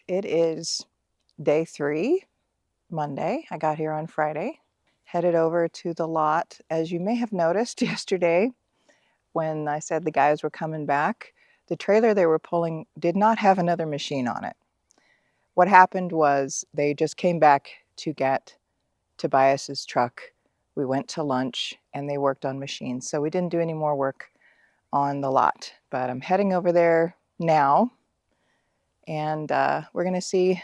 It is day 3, Monday. I got here on Friday. Headed over to the lot. As you may have noticed yesterday, when I said the guys were coming back, the trailer they were pulling did not have another machine on it. What happened was they just came back to get Tobias's truck. We went to lunch and they worked on machines. So we didn't do any more work on the lot. But I'm heading over there now, and we're going to see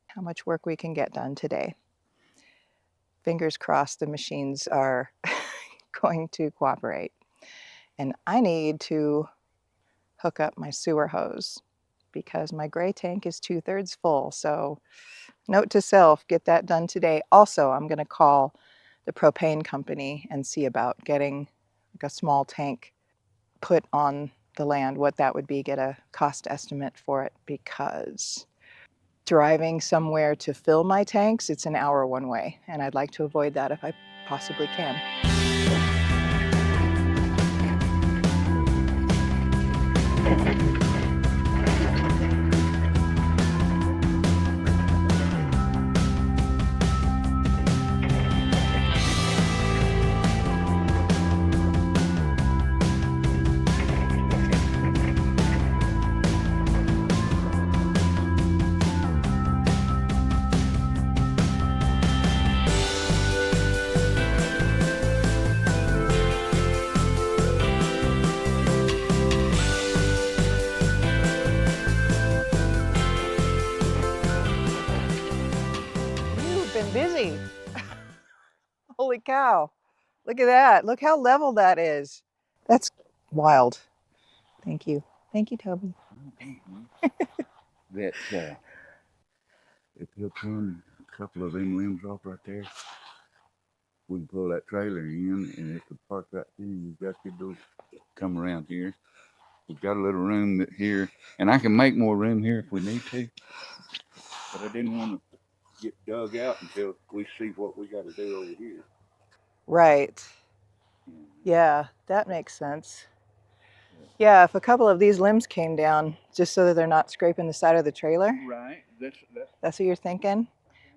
how much work we can get done today. Fingers crossed the machines are going to cooperate. And I need to hook up my sewer hose because my gray tank is 2/3 full. So note to self, get that done today. Also, I'm going to call the propane company and see about getting like a small tank put on the land, what that would be, get a cost estimate for it, because driving somewhere to fill my tanks, it's an hour one way, and I'd like to avoid that if I possibly can. Been busy. Holy cow. Look at that. Look how level that is. That's wild. Thank you. Thank you, Toby. That if you'll turn a couple of them limbs off right there, we can pull that trailer in, and if the park right here, you've got your door come around here. We've got a little room here, and I can make more room here if we need to, but I didn't want to get dug out until we see what we got to do over here. Right. Yeah, that makes sense. Yeah, if a couple of these limbs came down, just so that they're not scraping the side of the trailer. Right. That's what you're thinking?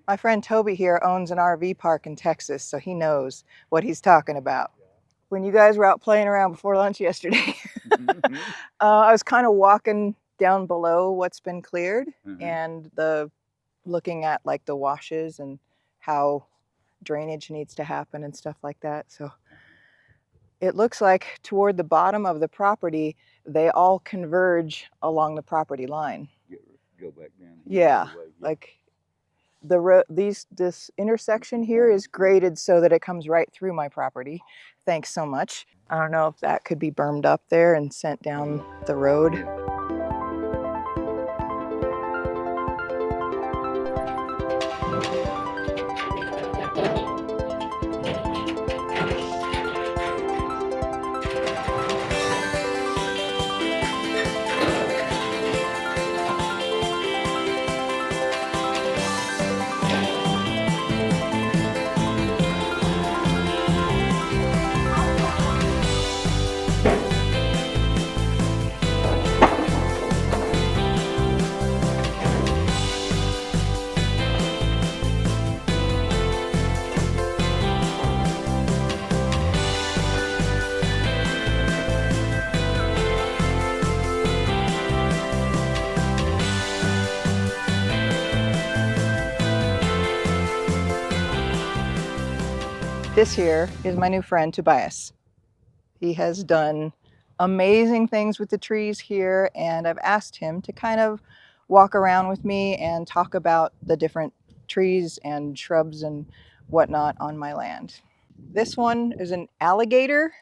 My friend Toby here owns an RV park in Texas, so he knows what he's talking about. When you guys were out playing around before lunch yesterday, I was kind of walking down below what's been cleared, and looking at like the washes and how drainage needs to happen and stuff like that. So it looks like toward the bottom of the property, they all converge along the property line. Go back down. Yeah, like this intersection here is graded so that it comes right through my property. Thanks so much. I don't know if that could be bermed up there and sent down the road. This here is my new friend Tobias. He has done amazing things with the trees here, and I've asked him to kind of walk around with me and talk about the different trees and shrubs and whatnot on my land. This one is an alligator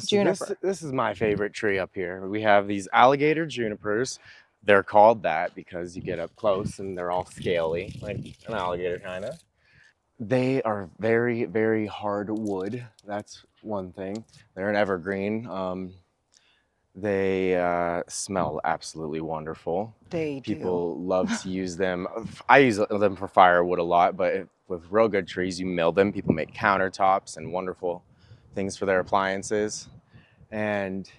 juniper. This is my favorite tree up here. We have these alligator junipers. They're called that because you get up close and they're all scaly, like an alligator kind of. They are very, very hard wood. That's one thing. They're an evergreen. They smell absolutely wonderful. They do. People love to use them. I use them for firewood a lot, but with real good trees, you mill them. People make countertops and wonderful things for their appliances. And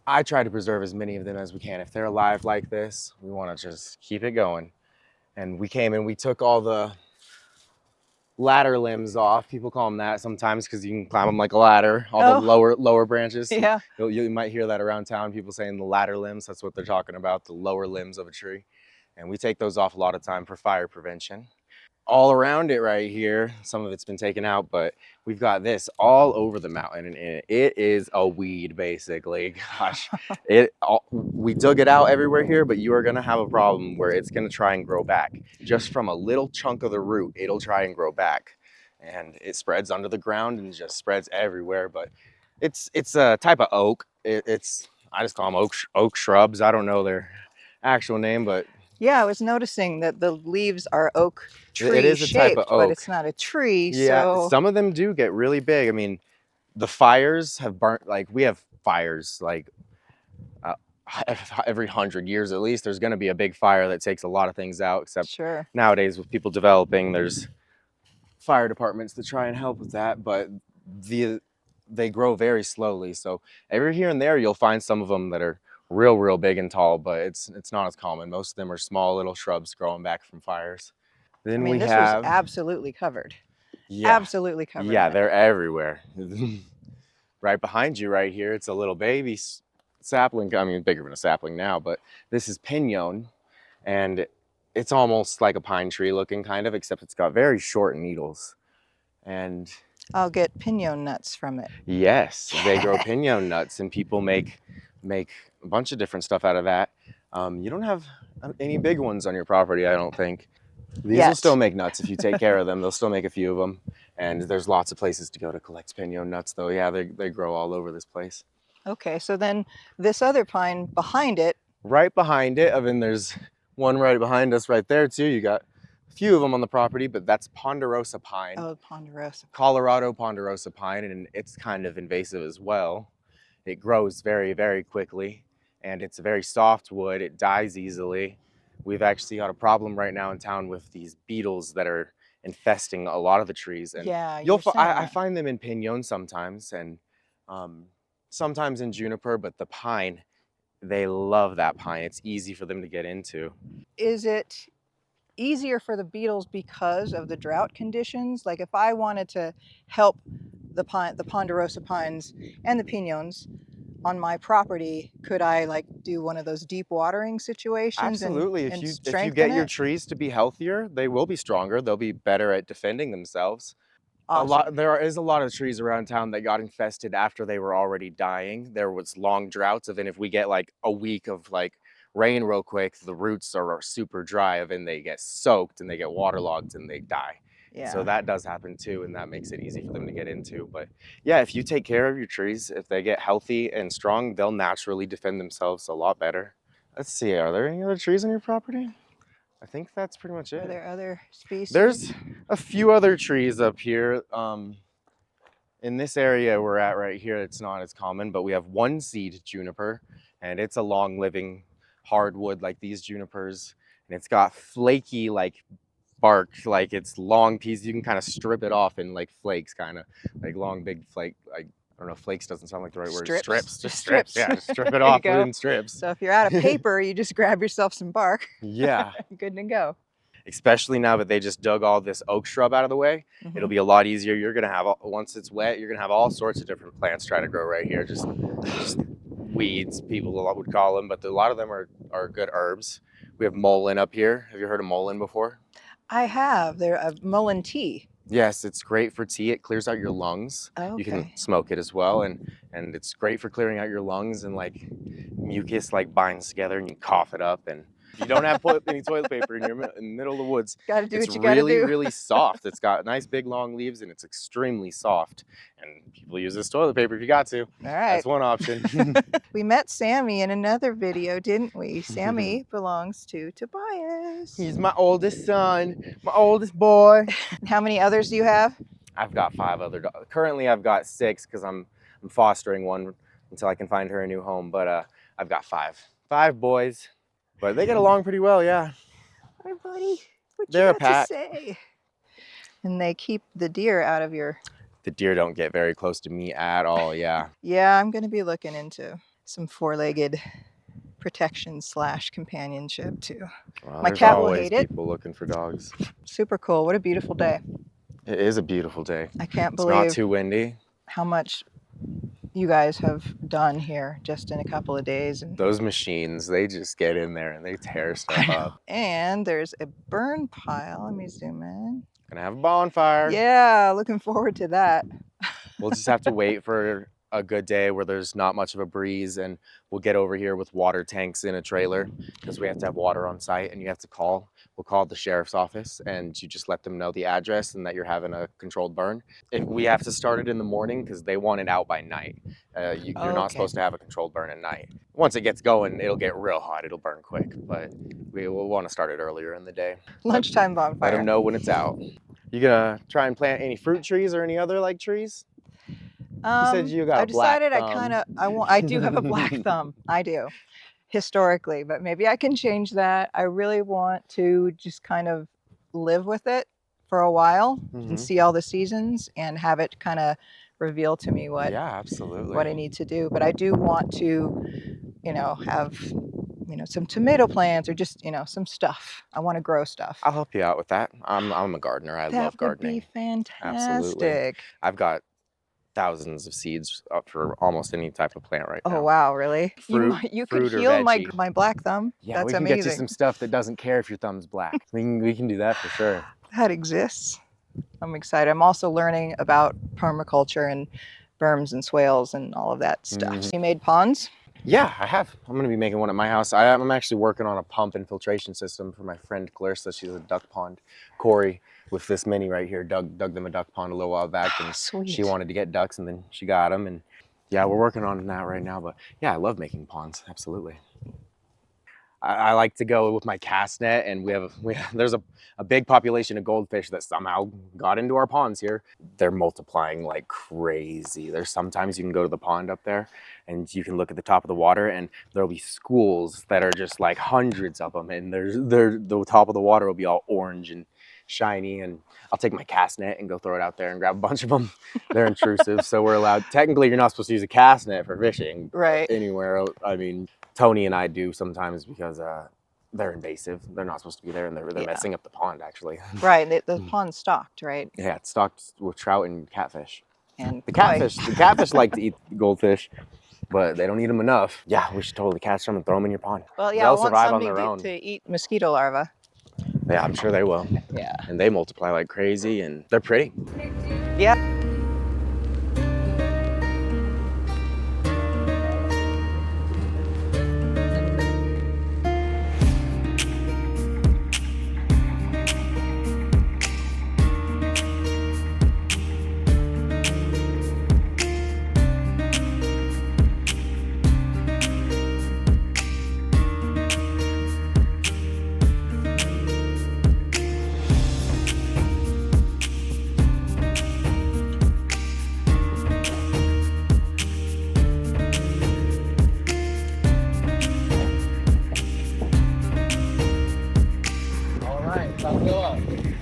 I try to preserve as many of them as we can. If they're alive like this, we want to just keep it going. And we came and we took all the ladder limbs off. People call them that sometimes because you can climb them like a ladder. All the Oh, lower branches. yeah. You might hear that around town. People saying the ladder limbs. That's what they're talking about. The lower limbs of a tree, and we take those off a lot of time for fire prevention. All around it right here, some of it's been taken out, but we've got this all over the mountain, and it is a weed basically. Gosh, we dug it out everywhere here, but you are going to have a problem where it's going to try and grow back just from a little chunk of the root. It'll try and grow back, and it spreads under the ground and just spreads everywhere. But it's a type of oak. It's I just call them oak shrubs. I don't know their actual name, but Yeah, I was noticing that the leaves are oak it tree is a type of shaped, but oak. it's not a tree, Yeah, so some of them do get really big. I mean, the fires have burnt, like we have fires like uh, every 100 years at least. There's going to be a big fire that takes a lot of things out, except sure. nowadays with people developing, there's fire departments to try and help with that, but they grow very slowly. So every here and there you'll find some of them that are real big and tall, but it's not as common. Most of them are small little shrubs growing back from fires. I Then mean, we this was have, absolutely covered. yeah, Absolutely covered yeah, in it. they're everywhere. Right behind you right here, it's a little baby sapling. I mean, bigger than a sapling now, but this is pinon, and it's almost like a pine tree looking kind of, except it's got very short needles. And I'll get pinon nuts from it. yes, they grow pinon nuts, and people make a bunch of different stuff out of that. You don't have any big ones on your property, I don't think. These will still Yet. make nuts if you take care of them. They'll still make a few of them. And there's lots of places to go to collect pinon nuts, though. Yeah, they grow all over this place. Okay, so then this other pine behind it. Right behind it, I mean, there's one right behind us right there, too. You got a few of them on the property, but that's ponderosa pine. Oh, ponderosa. Colorado ponderosa pine, and it's kind of invasive as well. It grows very quickly, and it's a very soft wood. It dies easily. We've actually got a problem right now in town with these beetles that are infesting a lot of the trees, and Yeah, you were saying I that. find them in pinon sometimes, and sometimes in juniper, but the pine, they love that pine. It's easy for them to get into. Is it easier for the beetles because of the drought conditions? Like if I wanted to help the ponderosa pines and the pinons on my property, could I like do one of those deep watering situations Absolutely. and If you strengthen get your it? trees to be healthier, they will be stronger. They'll be better at defending themselves. Awesome. There is a lot of trees around town that got infested after they were already dying. There was long droughts of, and if we get like a week of like rain real quick, the roots are super dry of, and they get soaked and they get waterlogged and they die. And so Yeah. that does happen too, and that makes it easy for them to get into. But yeah, if you take care of your trees, if they get healthy and strong, they'll naturally defend themselves a lot better. Let's see, are there any other trees on your property? I think that's pretty much Are it. there other species? There's a few other trees up here. In this area we're at right here, it's not as common, but we have one seed juniper, and it's a long living hardwood like these junipers, and it's got flaky like bark, like it's long pieces. You can kind of strip it off in like flakes, kind of like long big flake. Like I don't know, flakes doesn't sound like the right word. Strips. Strips, just strips. Strips. Yeah, just strip it There you off go. in strips. So if you're out of paper, you just grab yourself some bark. Yeah. Good to go. Especially now that they just dug all this oak shrub out of the way, it'll Mm-hmm. be a lot easier. You're gonna have, once it's wet, you're gonna have all sorts of different plants try to grow right here. Just weeds, people would call them, but a lot of them are good herbs. We have mullein up here. Have you heard of mullein before? I have. They're a mullein tea. Yes, it's great for tea. It clears out your lungs. You can Okay. smoke it as well, and it's great for clearing out your lungs, and like mucus like binds together and you cough it up. And if you don't have any toilet paper and you're in the middle of the woods, Got to do it's what you got to really do. really soft. It's got nice big long leaves and it's extremely soft. And people use this toilet paper if you got to. All right. That's one option. We met Sammy in another video, didn't we? Sammy belongs to Tobias. He's my oldest son, my oldest boy. How many others do you have? I've got 5 other dogs. Currently, I've got 6 because I'm fostering one until I can find her a new home. But I've got 5 boys, but they get along pretty well. Yeah, Hi, buddy. What they're you a got pack. to say? And they keep the deer out of your. The deer don't get very close to me at all. Yeah. Yeah, I'm going to be looking into some four-legged protection / companionship too. Well, My there's cat will always hate it. people looking for dogs. Super cool. What a beautiful day. It is a beautiful day. I can't It's not believe too windy. how much you guys have done here just in a couple of days. And Those machines, they just get in there and they tear stuff up. And there's a burn pile. Let me zoom in. Gonna have a bonfire. Yeah, looking forward to that. We'll just have to wait for a good day where there's not much of a breeze, and we'll get over here with water tanks in a trailer because we have to have water on site, and you have to call. We'll call the sheriff's office and you just let them know the address and that you're having a controlled burn. We have to start it in the morning because they want it out by night. You're not supposed to have a controlled burn at night. Once it gets going, it'll get real hot. It'll burn quick, but we will want to start it earlier in the day. Lunchtime bonfire. Let them know when it's out. You gonna try and plant any fruit trees or any other like trees? You said you got I a black decided thumb. I do have a black thumb. I do. Historically, but maybe I can change that. I really want to just kind of live with it for a while and see all the seasons and have it kind of reveal to me what absolutely what I need to do. But I do want to, have some tomato plants or just some stuff. I want to grow stuff. I'll help you out with that. I'm a gardener. I love gardening. That would be fantastic. Absolutely. I've got thousands of seeds up for almost any type of plant right now. Oh wow, really? You could heal my black thumb. Yeah, that's we can amazing. get you some stuff that doesn't care if your thumb's black. we can do that for sure. That exists. I'm excited. I'm also learning about permaculture and berms and swales and all of that stuff. You made ponds? Yeah, I have. I'm going to be making one at my house. I'm actually working on a pump infiltration system for my friend Clarissa. She's a duck pond. Corey, with this mini right here, dug them a duck pond a little while back, and Sweet. She wanted to get ducks, and then she got them. And yeah, we're working on that right now. But yeah, I love making ponds. Absolutely. I like to go with my cast net, and there's a big population of goldfish that somehow got into our ponds here. They're multiplying like crazy. There's sometimes you can go to the pond up there and you can look at the top of the water and there'll be schools that are just like hundreds of them, and the top of the water will be all orange and shiny, and I'll take my cast net and go throw it out there and grab a bunch of them. They're intrusive, so we're allowed. Technically, you're not supposed to use a cast net for fishing anywhere. I mean, Tony and I do sometimes because they're invasive. They're not supposed to be there, and they're messing up the pond, actually. Right, the pond's stocked, right? Yeah, it's stocked with trout and catfish. And the catfish like to eat goldfish, but they don't eat them enough. Yeah, we should totally catch them and throw them in your pond. Well, yeah, they'll survive on their own. To eat mosquito larvae. Yeah, I'm sure they will. Yeah. And they multiply like crazy, and they're pretty. Yeah.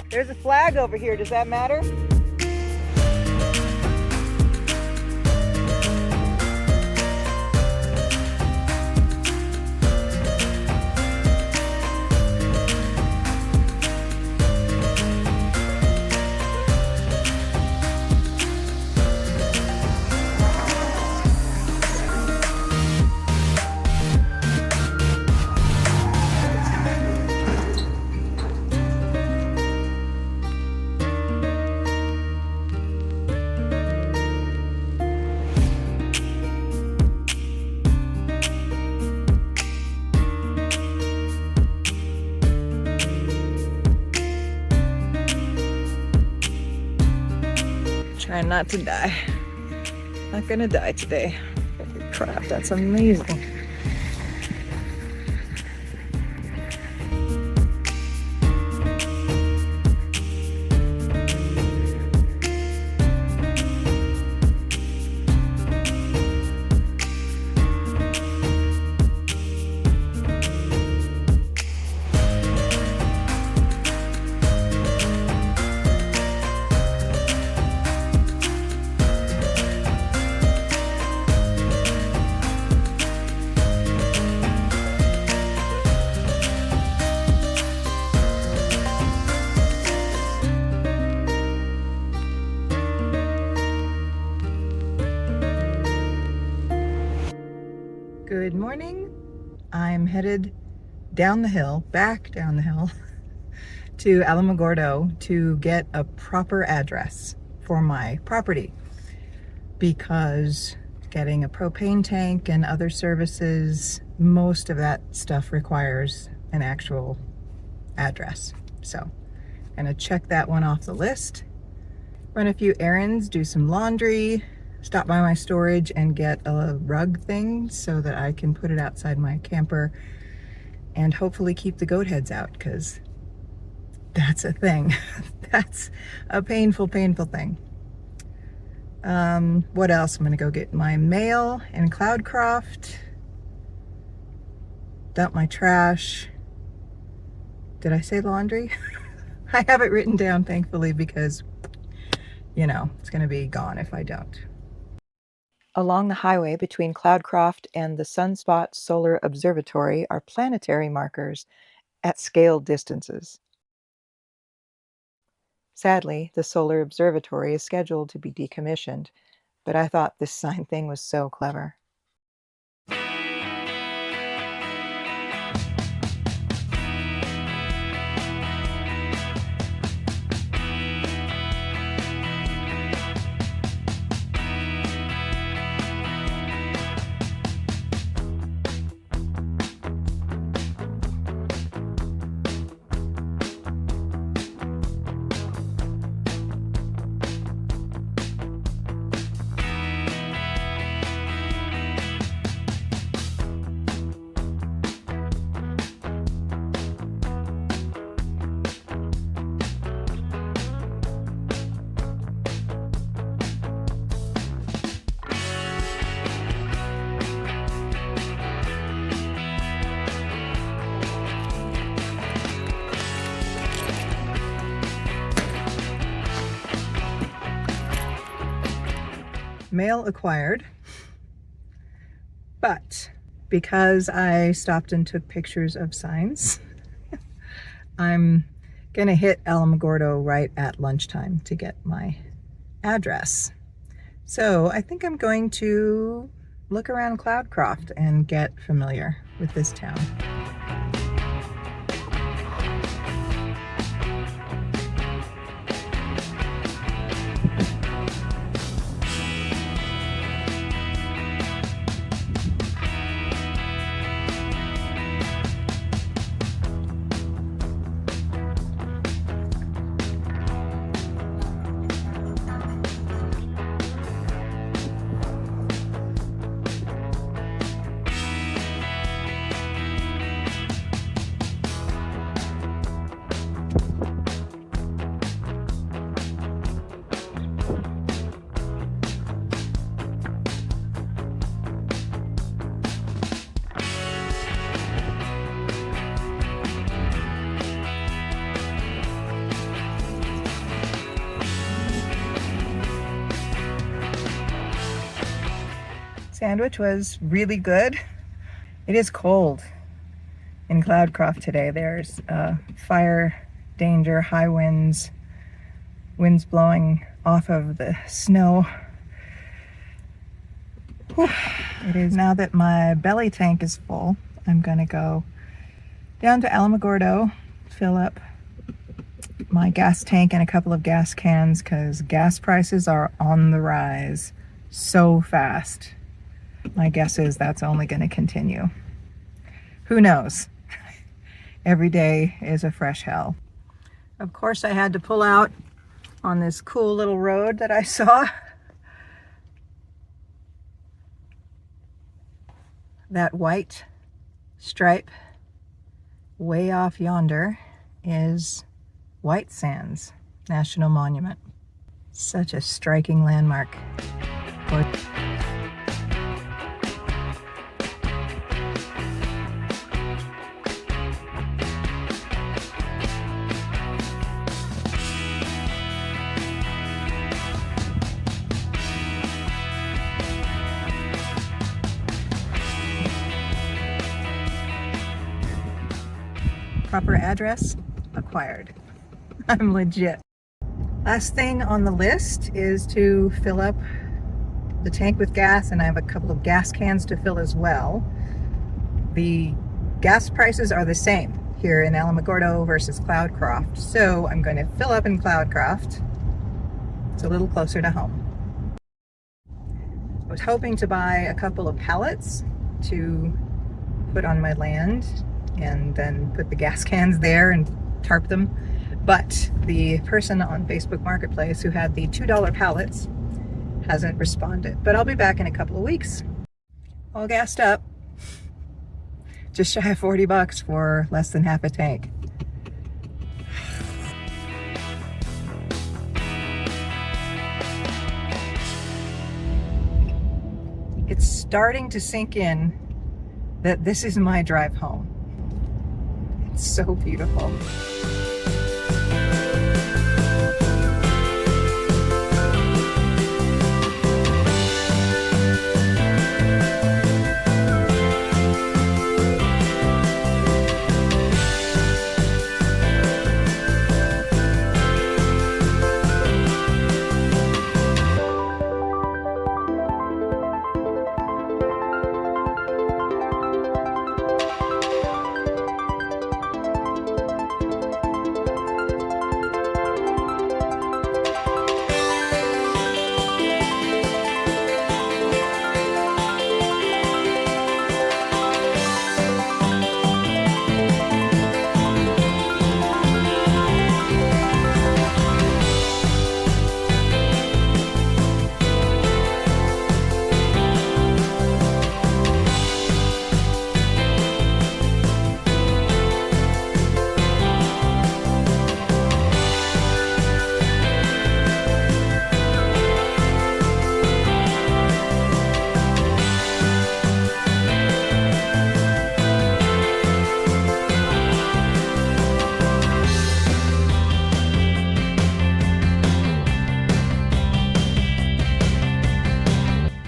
There's a flag over here. Does that matter? Trying not to die. Not gonna die today. Holy crap, that's amazing. Good morning. I'm headed down the hill, back down the hill to Alamogordo to get a proper address for my property because getting a propane tank and other services, most of that stuff requires an actual address. So I'm gonna check that one off the list, run a few errands, do some laundry, stop by my storage and get a rug thing so that I can put it outside my camper and hopefully keep the goat heads out, because that's a thing. That's a painful, painful thing. What else? I'm gonna go get my mail in Cloudcroft, dump my trash. Did I say laundry? I have it written down, thankfully, because, you know, it's gonna be gone if I don't. Along the highway between Cloudcroft and the Sunspot Solar Observatory are planetary markers at scaled distances. Sadly, the solar observatory is scheduled to be decommissioned, but I thought this sign thing was so clever. Mail acquired, but because I stopped and took pictures of signs, I'm gonna hit Alamogordo right at lunchtime to get my address. So I think I'm going to look around Cloudcroft and get familiar with this town. Sandwich was really good. It is cold in Cloudcroft today. There's fire danger, high winds, winds blowing off of the snow. Whew. It is now that my belly tank is full. I'm gonna go down to Alamogordo, fill up my gas tank and a couple of gas cans because gas prices are on the rise so fast. My guess is that's only going to continue. Who knows? Every day is a fresh hell. Of course, I had to pull out on this cool little road that I saw. That white stripe way off yonder is White Sands National Monument. Such a striking landmark. Proper address acquired. I'm legit. Last thing on the list is to fill up the tank with gas, and I have a couple of gas cans to fill as well. the gas prices are the same here in Alamogordo versus Cloudcroft. So I'm going to fill up in Cloudcroft. It's a little closer to home. I was hoping to buy a couple of pallets to put on my land and then put the gas cans there and tarp them. But the person on Facebook Marketplace who had the $2 pallets hasn't responded. But I'll be back in a couple of weeks, all gassed up. Just shy of 40 bucks for less than half a tank. It's starting to sink in that this is my drive home. It's so beautiful.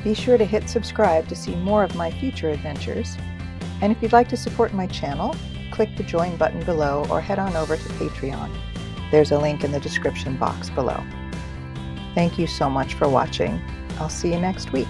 Be sure to hit subscribe to see more of my future adventures. And if you'd like to support my channel, click the join button below or head on over to Patreon. There's a link in the description box below. Thank you so much for watching. I'll see you next week.